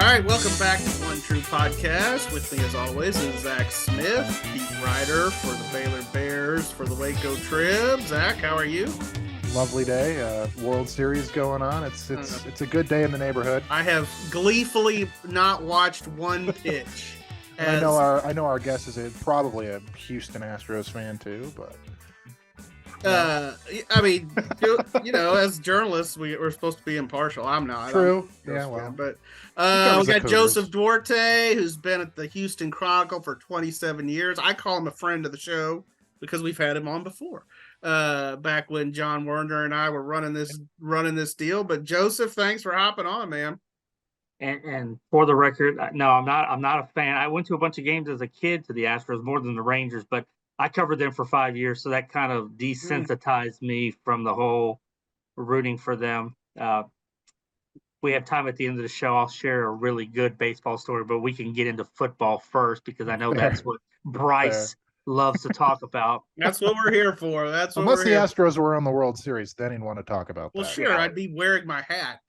right, welcome back to One True Podcast. With me, as always, is Zach Smith, beat writer for the Baylor Bears for the Waco Trib. Zach, how are you? Lovely day. World Series going on. It's a good day in the neighborhood. I have gleefully not watched one pitch. I know our guest is probably a Houston Astros fan too, but. I mean, as journalists, we're supposed to be impartial. I'm not. True. Yeah, well. But we got Joseph Duarte, who's been at the Houston Chronicle for 27 years. I call him a friend of the show because we've had him on before. Back when John Werner and I were running this deal. But Joseph, thanks for hopping on, man. And for the record, no, I'm not a fan. I went to a bunch of games as a kid to the Astros more than the Rangers, but I covered them for 5 years, so that kind of desensitized me from the whole rooting for them. We have time at the end of the show. I'll share a really good baseball story, but we can get into football first because I know that's what Brice loves to talk about. That's what we're here for. Unless the Astros were in the World Series, then he'd want to talk about that. Well, sure, I'd be wearing my hat.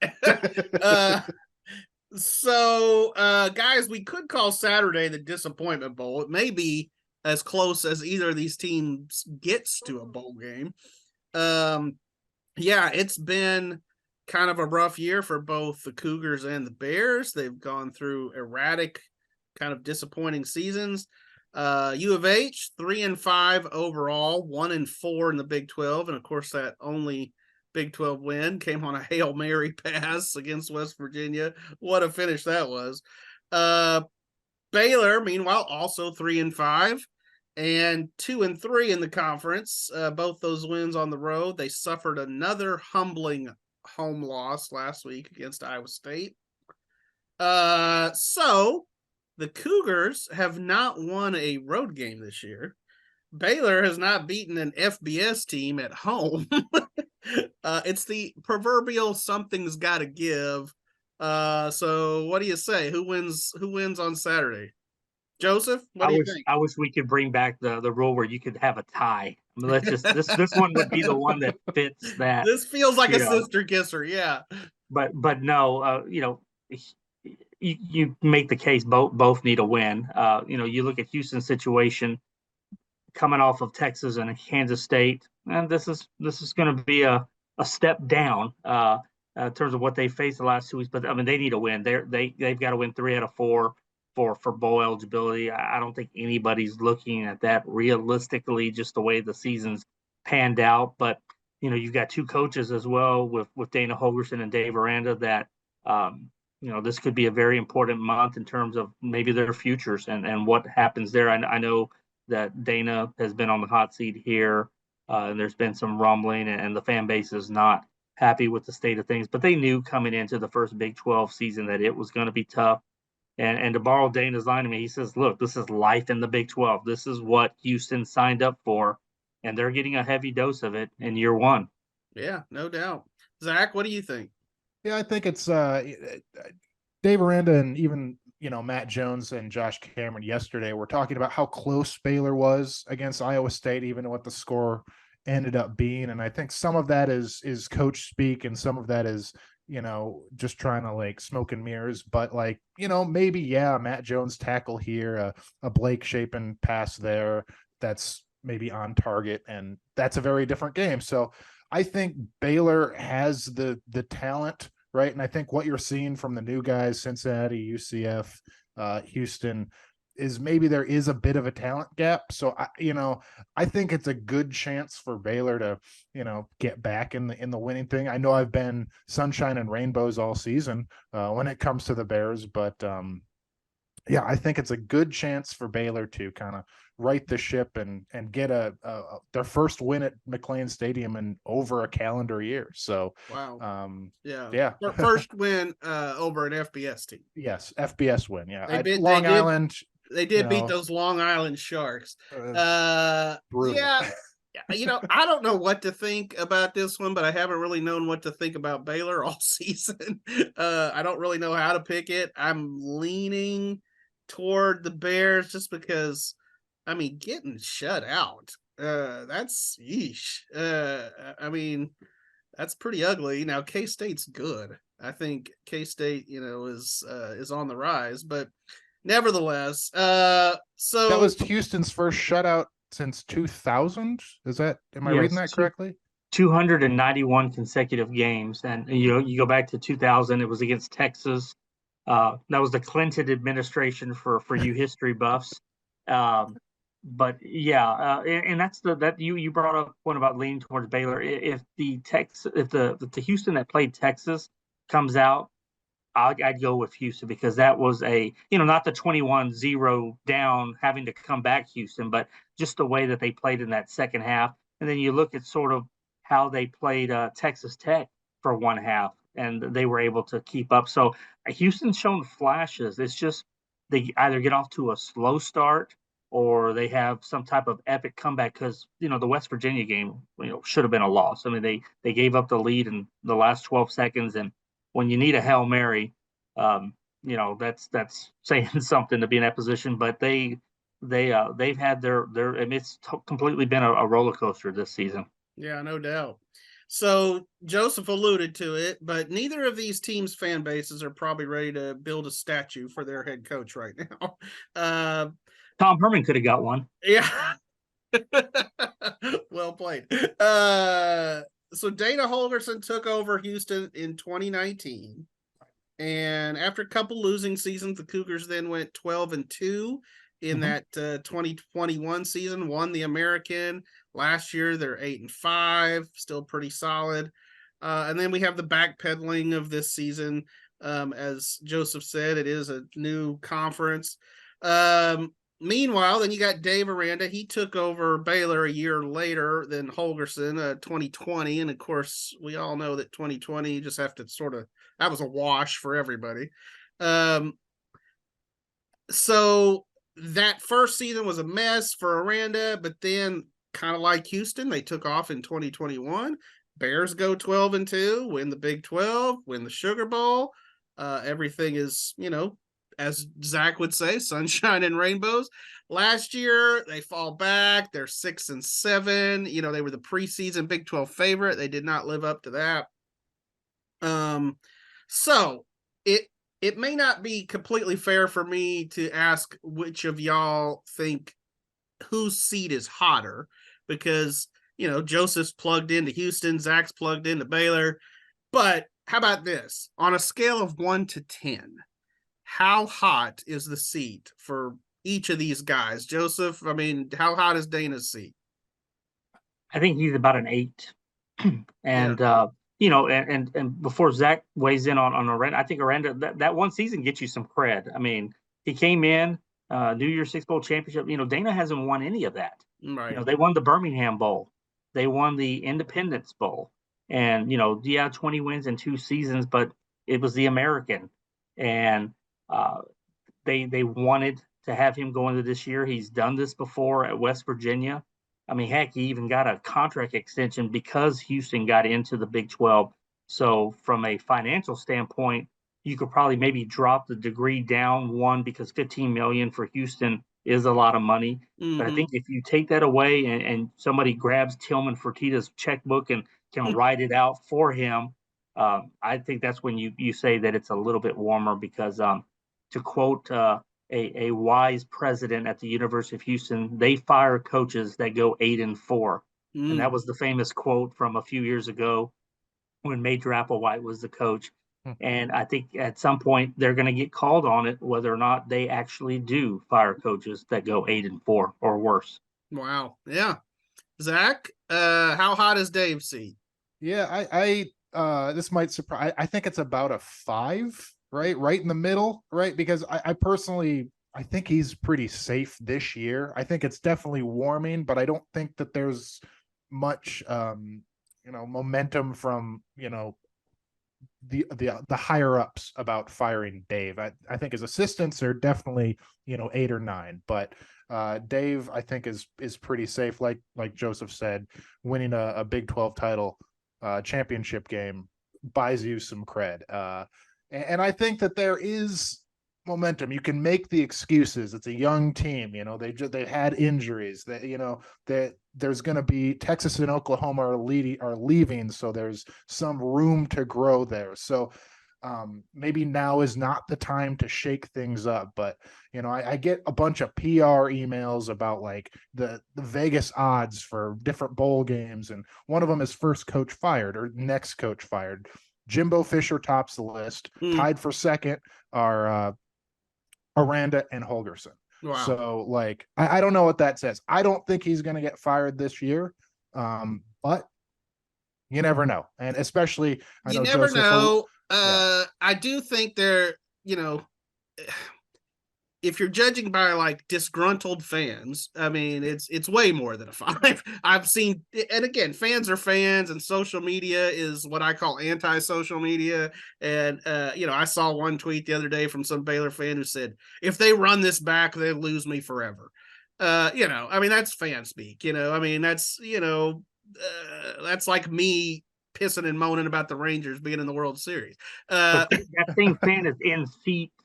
So, guys, we could call Saturday the Disappointment Bowl. It may be as close as either of these teams gets to a bowl game. It's been kind of a rough year for both the Cougars and the Bears. They've gone through erratic, kind of disappointing seasons. U of H 3-5 overall, 1-4 in the Big 12, and of course that only Big 12 win came on a Hail Mary pass against West Virginia. What a finish that was. Baylor, meanwhile, also 3-5 and 2-3 in the conference. Both those wins on the road. They suffered another humbling home loss last week against Iowa State. So the Cougars have not won a road game this year. Baylor has not beaten an FBS team at home. It's the proverbial something's got to give. So what do you say? Who wins on Saturday? Joseph, what do you think? I wish we could bring back the rule where you could have a tie. I mean, this one would be the one that fits that. This feels like a sister kisser, yeah. But no, you make the case both need a win. You look at Houston's situation coming off of Texas and Kansas State, and this is going to be a step down in terms of what they faced the last 2 weeks. But I mean, they need a win. They've got to win 3 out of 4 for bowl eligibility. I don't think anybody's looking at that realistically, just the way the season's panned out. But you've got 2 coaches as well with Dana Holgorsen and Dave Aranda that this could be a very important month in terms of maybe their futures and what happens there. I know that Dana has been on the hot seat here, and there's been some rumbling, and the fan base is not happy with the state of things. But they knew coming into the first Big 12 season that it was going to be tough. And to borrow Dana's line to me, he says, look, this is life in the Big 12. This is what Houston signed up for, and they're getting a heavy dose of it in year 1. Yeah, no doubt. Zach, what do you think? Yeah, I think it's Dave Aranda and even Matt Jones and Josh Cameron yesterday were talking about how close Baylor was against Iowa State, even what the score ended up being. And I think some of that is coach speak, and some of that is just trying to smoke and mirrors. But maybe Matt Jones tackle here, a Blake Shapen pass there that's maybe on target, and that's a very different game. So I think Baylor has the talent, right? And I think what you're seeing from the new guys, Cincinnati, UCF, Houston, is maybe there is a bit of a talent gap. So I think it's a good chance for Baylor to, get back in the winning thing. I know I've been sunshine and rainbows all season when it comes to the Bears, but I think it's a good chance for Baylor to kind of right the ship and get their first win at McLean Stadium in over a calendar year. So wow, yeah, first win over an FBS team. Yes, FBS win. Yeah, Long Island. They did beat those Long Island Sharks. Brutal. I don't know what to think about this one, but I haven't really known what to think about Baylor all season. I don't really know how to pick it. I'm leaning toward the Bears just because, getting shut out. That's yeesh. That's pretty ugly. Now, K-State's good. I think K-State, is on the rise, but nevertheless, so That was Houston's first shutout since 2000. Am I reading Yes, that correctly? 291 consecutive games, and you go back to 2000. It was against Texas. That was the Clinton administration for you history buffs. But yeah, and that's that you brought up one about leaning towards Baylor. If the Houston that played Texas comes out, I'd go with Houston, because that was not the 21-0 down having to come back Houston, but just the way that they played in that second half. And then you look at sort of how they played Texas Tech for one half, and they were able to keep up. So Houston's shown flashes. It's just they either get off to a slow start or they have some type of epic comeback, because the West Virginia game should have been a loss. I mean, they gave up the lead in the last 12 seconds, and when you need a Hail Mary, that's saying something to be in that position. But they've had their it's completely been a roller coaster this season. Yeah, no doubt. So Joseph alluded to it, but neither of these teams' fan bases are probably ready to build a statue for their head coach right now. Tom Herman could have got one. Yeah. Well played. So Dana Holgorsen took over Houston in 2019. And after a couple losing seasons, the Cougars then went 12-2 in that 2021 season, won the American. Last year, they're 8-5, still pretty solid. And then we have the backpedaling of this season. As Joseph said, it is a new conference. Meanwhile, then you got Dave Aranda. He took over Baylor a year later than Holgorsen, 2020. And of course, we all know that 2020, you just have to that was a wash for everybody. So that first season was a mess for Aranda, but then kind of like Houston, they took off in 2021. Bears go 12-2, win the Big 12, win the Sugar Bowl. Everything is, as Zach would say, sunshine and rainbows. Last year, they fall back. They're 6-7. They were the preseason Big 12 favorite. They did not live up to that. So it may not be completely fair for me to ask which of y'all think whose seat is hotter, because, Joseph's plugged into Houston, Zach's plugged into Baylor. But how about this? On a scale of 1 to 10, how hot is the seat for each of these guys? Joseph, how hot is Dana's seat? I think he's about an 8. And, and before Zach weighs in on Aranda, I think Aranda, that one season gets you some cred. I mean, he came in, New Year's Six Bowl championship. Dana hasn't won any of that. Right. They won the Birmingham Bowl. They won the Independence Bowl. And, 20 wins in 2 seasons, but it was the American. And they wanted to have him go into this year. He's done this before at West Virginia. I mean, heck, he even got a contract extension because Houston got into the Big 12. So from a financial standpoint, you could probably maybe drop the degree down one, because $15 million for Houston is a lot of money. But I think if you take that away and somebody grabs Tillman Fertitta's checkbook and can write it out for him, I think that's when you say that it's a little bit warmer, because to quote a wise president at the University of Houston, they fire coaches that go 8-4. And that was the famous quote from a few years ago when Major Applewhite was the coach. And I think at some point they're going to get called on it, whether or not they actually do fire coaches that go 8-4 or worse. Wow. Yeah. Zach, how hot is Dave's seat? Yeah, I this might surprise. I think it's about a 5, right in the middle, right? Because I personally, I think he's pretty safe this year. I think it's definitely warming, but I don't think that there's much, momentum from, the higher ups about firing Dave. I think his assistants are definitely 8 or 9, but Dave, I think is pretty safe. Like Joseph said, winning a Big 12 title championship game buys you some cred. And I think that there is momentum. You can make the excuses. It's a young team. They had injuries. That there's going to be Texas and Oklahoma are leaving, so there's some room to grow there. So maybe now is not the time to shake things up. But I get a bunch of PR emails about like the Vegas odds for different bowl games, and one of them is first coach fired or next coach fired. Jimbo Fisher tops the list. Tied for second are Aranda and Holgorsen. Wow. So like I don't know what that says. I don't think he's going to get fired this year, but you never know. And especially I know never Joseph, know. Yeah. I do think they're, if you're judging by like disgruntled fans, I mean, it's way more than a 5. I've seen, and again, fans are fans, and social media is what I call anti-social media. And I saw one tweet the other day from some Baylor fan who said, "If they run this back, they'll lose me forever." I mean, that's fan speak. I mean, that's that's like me pissing and moaning about the Rangers being in the World Series. But that same fan is in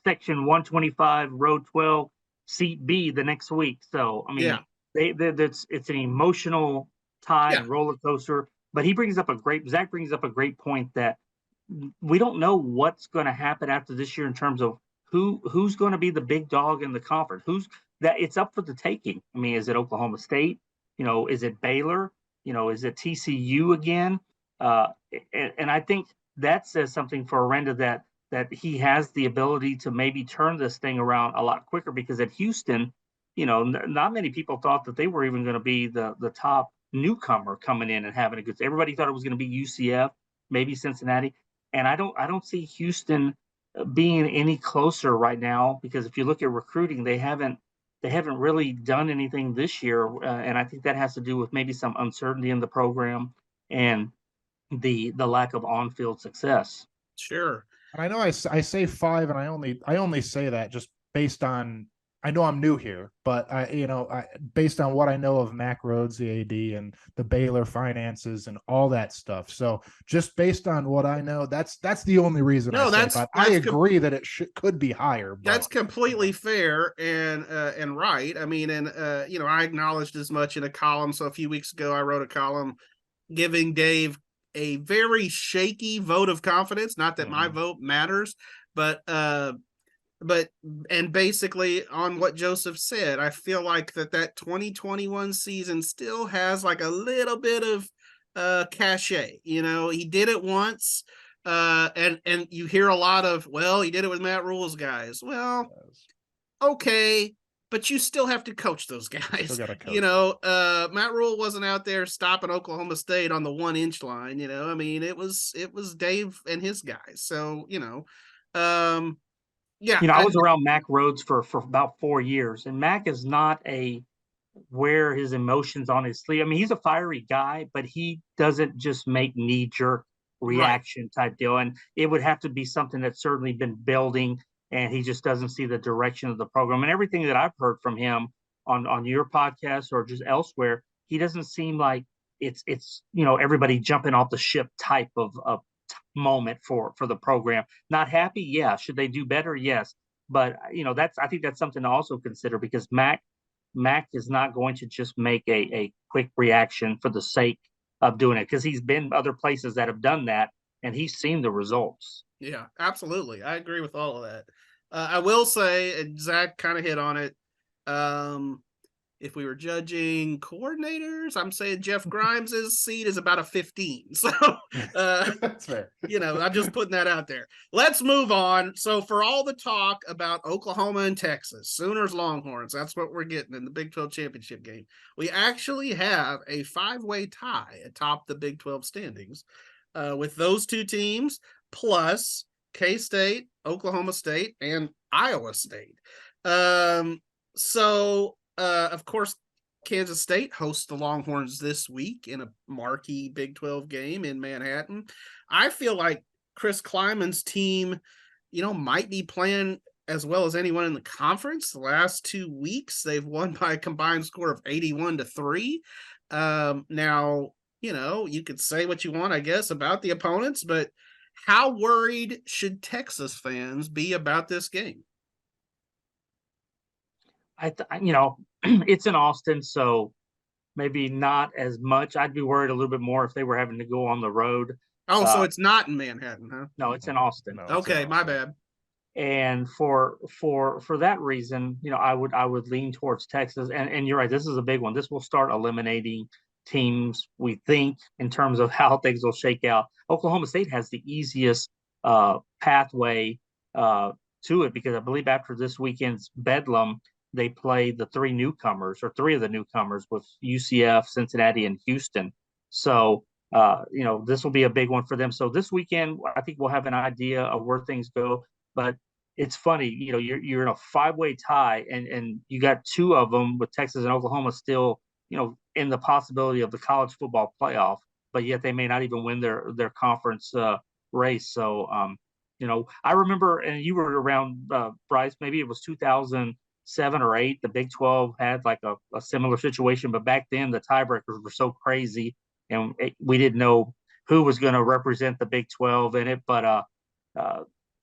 section 125, row 12, seat B the next week. So I mean, it's an emotional tide roller coaster. But Zach brings up a great point that we don't know what's going to happen after this year in terms of who's going to be the big dog in the conference. It's up for the taking. I mean, is it Oklahoma State? Is it Baylor? Is it TCU again? And I think that says something for Aranda that he has the ability to maybe turn this thing around a lot quicker, because at Houston, not many people thought that they were even going to be the top newcomer coming in and having a good. Everybody thought it was going to be UCF, maybe Cincinnati, and I don't see Houston being any closer right now, because if you look at recruiting, they haven't really done anything this year, and I think that has to do with maybe some uncertainty in the program and the lack of on-field success. Sure. And I know I say 5, and I only say that just based on, I know I'm new here, but based on what I know of Mack Rhoades, the AD, and the Baylor finances and all that stuff. So just based on what I know, that's the only reason I say 5. I agree that it could be higher. But, that's completely fair and right. I mean, and I acknowledged as much in a column. So a few weeks ago, I wrote a column giving Dave a very shaky vote of confidence. Not that my vote matters, but basically on what Joseph said, I feel like that 2021 season still has like a little bit of cachet. He did it once, and you hear a lot of, well, he did it with Matt Rule's guys. Well, okay, but you still have to coach those guys. Matt Rule wasn't out there stopping Oklahoma State on the 1-inch line. I mean, it was Dave and his guys. So, I was around Mack Rhoades for about 4 years, and Mack is not wear his emotions on his sleeve. I mean, he's a fiery guy, but he doesn't just make knee-jerk reaction type deal. And it would have to be something that's certainly been building, and he just doesn't see the direction of the program. And everything that I've heard from him on your podcast or just elsewhere, he doesn't seem like it's everybody jumping off the ship type of moment for the program. Not happy? Yeah. Should they do better? Yes. But I think that's something to also consider, because Mack is not going to just make a quick reaction for the sake of doing it, because he's been other places that have done that and he's seen the results. Yeah, absolutely. I agree with all of that. I will say, and Zach kind of hit on it, if we were judging coordinators, I'm saying Jeff Grimes' seat is about a 15. So that's fair. I'm just putting that out there. Let's move on. So for all the talk about Oklahoma and Texas, Sooners, Longhorns, that's what we're getting in the Big 12 championship game. We actually have a 5-way tie atop the Big 12 standings with those two teams, plus K-State, Oklahoma State, and Iowa State. Of course, Kansas State hosts the Longhorns this week in a marquee Big 12 game in Manhattan. I feel like Chris Kleiman's team, might be playing as well as anyone in the conference. The last 2 weeks, they've won by a combined score of 81-3. Now, you could say what you want, I guess, about the opponents, but how worried should Texas fans be about this game? It's in Austin, so maybe not as much. I'd be worried a little bit more if they were having to go on the road. Oh, so it's not in Manhattan, huh? No, it's in Austin. No, it's in Okay, my Austin. bad. And for that reason, I would lean towards Texas. And you're right, this is a big one. This will start eliminating teams, we think, in terms of how things will shake out. Oklahoma State has the easiest pathway to it, because I believe after this weekend's Bedlam, they play the three of the newcomers with UCF, Cincinnati, and Houston. So this will be a big one for them. So this weekend, I think we'll have an idea of where things go. But it's funny, you're in a 5-way tie, and you got 2 of them with Texas and Oklahoma still, in the possibility of the college football playoff, but yet they may not even win their conference race. So, I remember, and you were around, Brice, maybe it was 2007 or 8. The Big 12 had like a similar situation, but back then the tiebreakers were so crazy, and we didn't know who was going to represent the Big 12 in it. But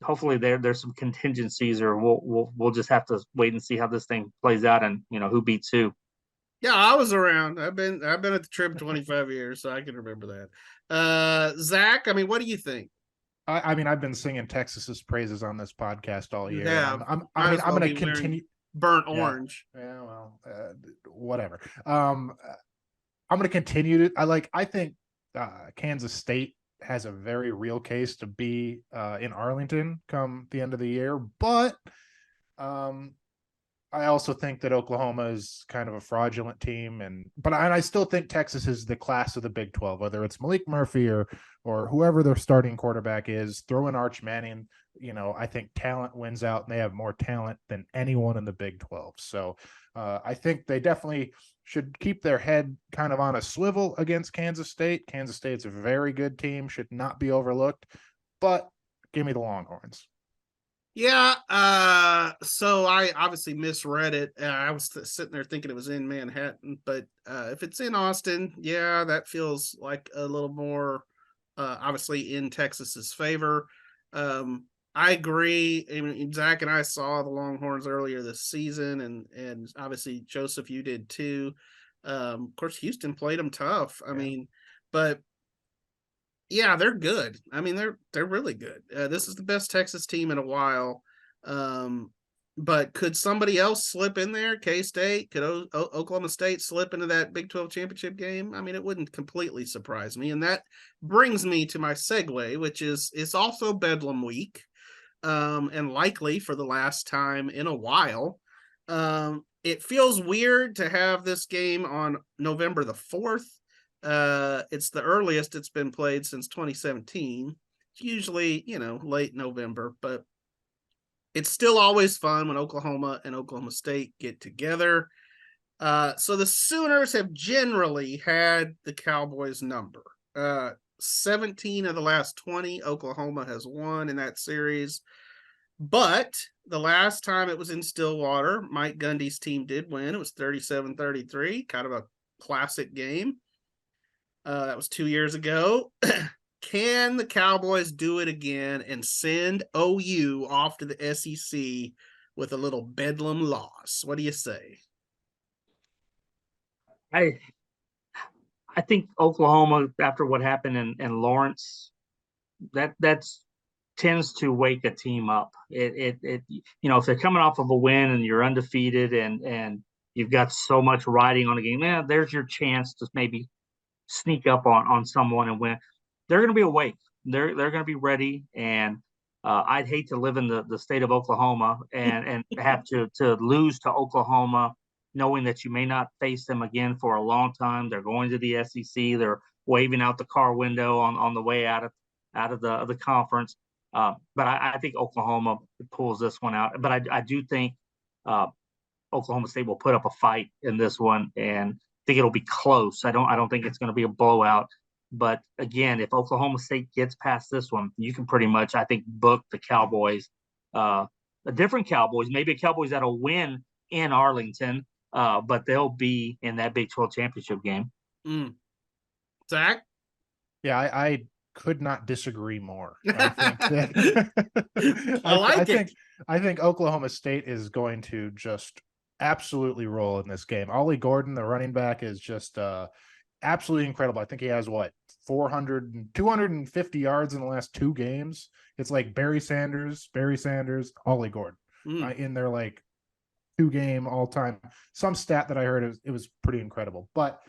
hopefully there's some contingencies, or we'll just have to wait and see how this thing plays out, and who beats who. Yeah, I was around. I've been at the Trib 25 years, so I can remember that. Zach, I mean, what do you think? I mean, I've been singing Texas's praises on this podcast all year. Yeah, I'm going to continue. Burnt orange. Yeah, well, whatever. I'm going to continue to. I think Kansas State has a very real case to be in Arlington come the end of the year, but I also think that Oklahoma is kind of a fraudulent team, but I still think Texas is the class of the Big 12, whether it's Malik Murphy or whoever their starting quarterback is. Throw in Arch Manning. I think talent wins out, and they have more talent than anyone in the Big 12. So I think they definitely should keep their head kind of on a swivel against Kansas State. Kansas State's a very good team, should not be overlooked, but give me the Longhorns. Yeah, so I obviously misread it. I was sitting there thinking it was in Manhattan, but if it's in Austin, yeah, that feels like a little more obviously in Texas's favor. I agree. I mean, Zach and I saw the Longhorns earlier this season, and obviously Joseph, you did too. Of course, Houston played them tough. I mean, but yeah, they're good. I mean, they're really good. This is the best Texas team in a while. But could somebody else slip in there? K-State? Could Oklahoma State slip into that Big 12 championship game? I mean, it wouldn't completely surprise me. And that brings me to my segue, which is it's also Bedlam week, and likely for the last time in a while. It feels weird to have this game on November the 4th. It's the earliest it's been played since 2017. It's usually, late November, but it's still always fun when Oklahoma and Oklahoma State get together. So the Sooners have generally had the Cowboys number. 17 of the last 20, Oklahoma has won in that series. But the last time it was in Stillwater, Mike Gundy's team did win. It was 37-33, kind of a classic game. That was 2 years ago. Can the Cowboys do it again and send OU off to the SEC with a little Bedlam loss? What do you say? I think Oklahoma, after what happened in Lawrence, that tends to wake a team up. If they're coming off of a win and you're undefeated and you've got so much riding on the game, there's your chance to maybe sneak up on someone and win. They're going to be awake. They're going to be ready. And I'd hate to live in the state of Oklahoma and have to lose to Oklahoma, knowing that you may not face them again for a long time. They're going to the SEC. They're waving out the car window on the way out of the conference. But I think Oklahoma pulls this one out. But I do think Oklahoma State will put up a fight in this one, and think it'll be close. I don't think it's going to be a blowout. But again, if Oklahoma State gets past this one, you can pretty much, I think, book the Cowboys, a different Cowboys, maybe a Cowboys that'll win in Arlington, but they'll be in that Big 12 championship game. Zach? Yeah, I could not disagree more. I think that I think Oklahoma State is going to just absolutely roll in this game. Ollie Gordon, the running back, is just absolutely incredible. I think he has 250 yards in the last 2 games. It's like Barry Sanders, Ollie Gordon in their like 2-game all-time. Some stat that I heard, it was pretty incredible. But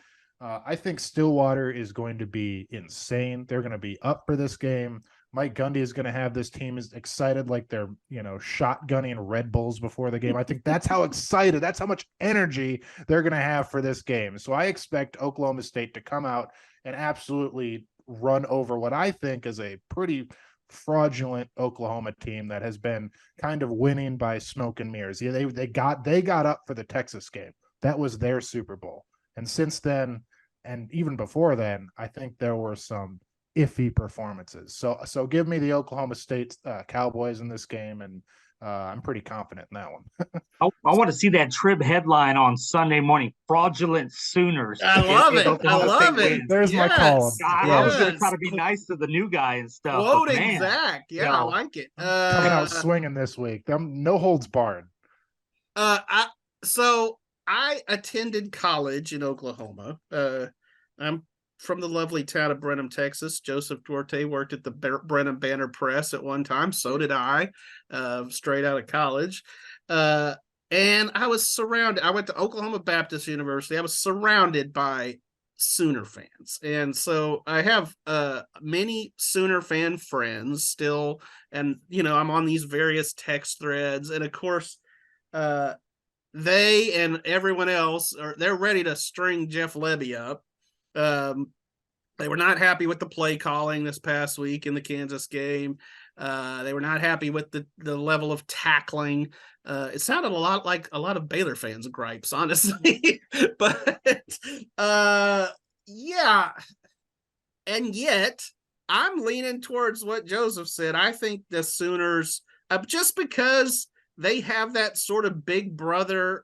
I think Stillwater is going to be insane. They're going to be up for this game. Mike Gundy is going to have this team is excited like they're, shotgunning Red Bulls before the game. I think that's how excited, that's how much energy they're going to have for this game. So I expect Oklahoma State to come out and absolutely run over what I think is a pretty fraudulent Oklahoma team that has been kind of winning by smoke and mirrors. Yeah, they got up for the Texas game. That was their Super Bowl. And since then, and even before then, I think there were some iffy performances. So give me the Oklahoma State Cowboys in this game, and I'm pretty confident in that one. I want to see that Trib headline on Sunday morning. Fraudulent Sooners. I love it. I Oklahoma love State it. wins. There's my column. God, I was going to try to be nice to the new guy and stuff. Quoting Zach. Yeah, I no. like it. Coming out swinging this week. No holds barred. So I attended college in Oklahoma. I'm from the lovely town of Brenham, Texas. Joseph Duarte worked at the Brenham Banner Press at one time. So did I, straight out of college. And I was surrounded. I went to Oklahoma Baptist University. I was surrounded by Sooner fans. And so I have many Sooner fan friends still. And, I'm on these various text threads. And of course, they and everyone else they're ready to string Jeff Lebby up. They were not happy with the play calling this past week in the Kansas game. They were not happy with the level of tackling. It sounded a lot like a lot of Baylor fans' gripes, honestly. But yeah. And yet I'm leaning towards what Joseph said. I think the Sooners, just because they have that sort of big brother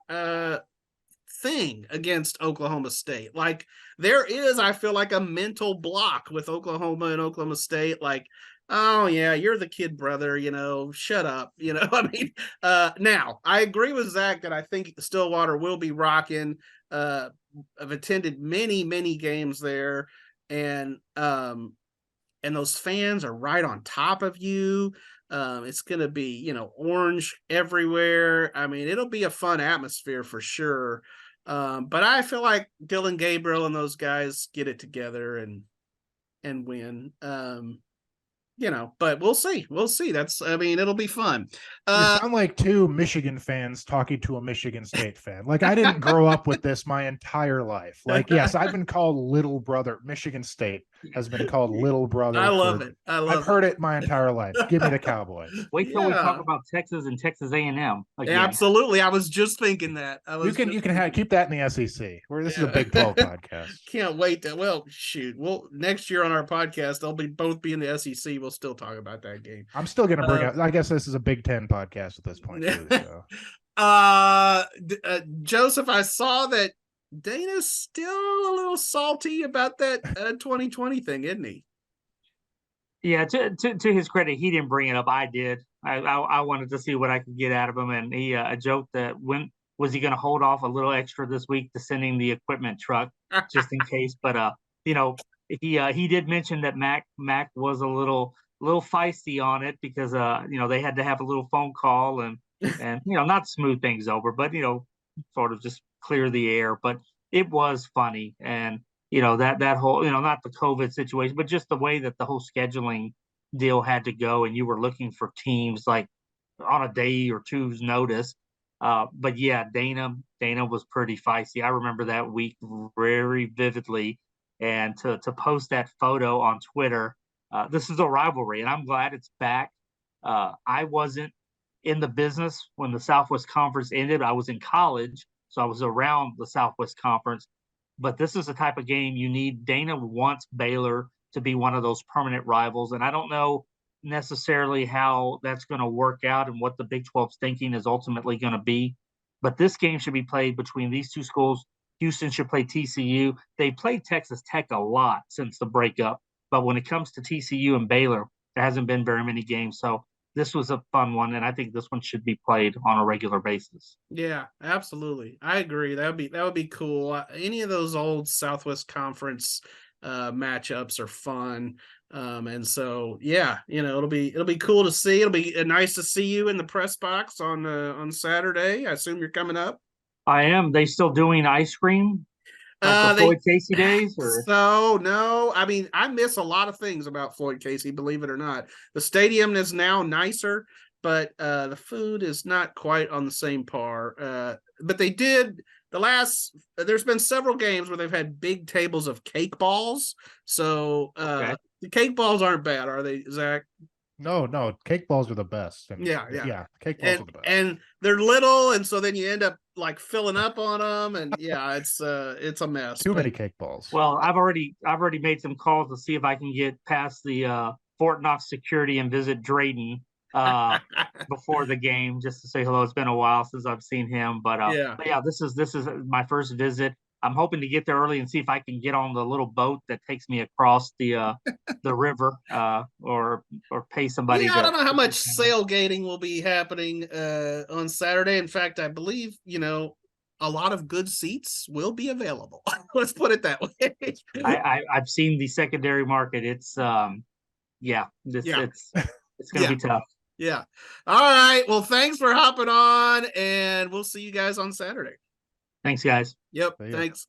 thing against Oklahoma State. Like there is, I feel like, a mental block with Oklahoma and Oklahoma State. Like, oh yeah, you're the kid brother, shut up. I mean, now I agree with Zach that I think Stillwater will be rocking. I've attended many, many games there, and those fans are right on top of you. It's going to be, orange everywhere. I mean, it'll be a fun atmosphere for sure. But I feel like Dylan Gabriel and those guys get it together and win. But we'll see. It'll be fun. You sound like 2 Michigan fans talking to a Michigan State fan. Like, I didn't grow up with this my entire life. Like, yes, I've been called little brother. Michigan State has been called little brother. I love it. I've heard it my entire life. Give me the Cowboys. Wait till we talk about Texas and Texas A&M again. Absolutely. I was just thinking that. You can keep that in the SEC. This is a Big 12 podcast. Can't wait. Shoot. Well, next year on our podcast, they'll both be in the SEC. We'll still talk about that game. I'm still going to bring up. I guess this is a Big 10 podcast at this point too. So. Joseph, I saw that Dana's still a little salty about that 2020 thing, isn't he? Yeah, to his credit, he didn't bring it up. I did. I wanted to see what I could get out of him, and he joked that when was he going to hold off a little extra this week to sending the equipment truck just in case. But he did mention that Mac was a little feisty on it because they had to have a little phone call and not smooth things over, but sort of just clear the air. But it was funny, and that whole not the COVID situation, but just the way that the whole scheduling deal had to go, and you were looking for teams like on a day or two's notice. But yeah, Dana was pretty feisty. I remember that week very vividly, and to post that photo on Twitter. This is a rivalry, and I'm glad it's back. I wasn't in the business when the Southwest Conference ended. I was in college, so I was around the Southwest Conference. But this is the type of game you need. Dana wants Baylor to be one of those permanent rivals, and I don't know necessarily how that's going to work out and what the Big 12's thinking is ultimately going to be. But this game should be played between these two schools. Houston should play TCU. They played Texas Tech a lot since the breakup. But when it comes to TCU and Baylor, there hasn't been very many games. So this was a fun one, and I think this one should be played on a regular basis. Yeah, absolutely. I agree. That would be cool. Any of those old Southwest Conference matchups are fun. And so, yeah, it'll be cool to see. It'll be nice to see you in the press box on Saturday. I assume you're coming up. I am. They still doing ice cream? Like the Floyd Casey days? Or? So, no, I mean, I miss a lot of things about Floyd Casey, believe it or not. The stadium is now nicer, but the food is not quite on the same par. But they did there's been several games where they've had big tables of cake balls. So the cake balls aren't bad, are they, Zach? No, cake balls are the best. And yeah, cake balls are the best. And they're little, and so then you end up like filling up on them, and yeah, it's a mess. Too many cake balls. Well, I've already made some calls to see if I can get past the Fort Knox security and visit Drayden before the game, just to say hello. It's been a while since I've seen him, but this is my first visit. I'm hoping to get there early and see if I can get on the little boat that takes me across the river, or pay somebody. I don't know how much sailgating will be happening on Saturday. In fact, I believe a lot of good seats will be available. Let's put it that way. I've seen the secondary market. It's it's gonna be tough. Yeah. All right. Well, thanks for hopping on, and we'll see you guys on Saturday. Thanks, guys. Yep. Thanks.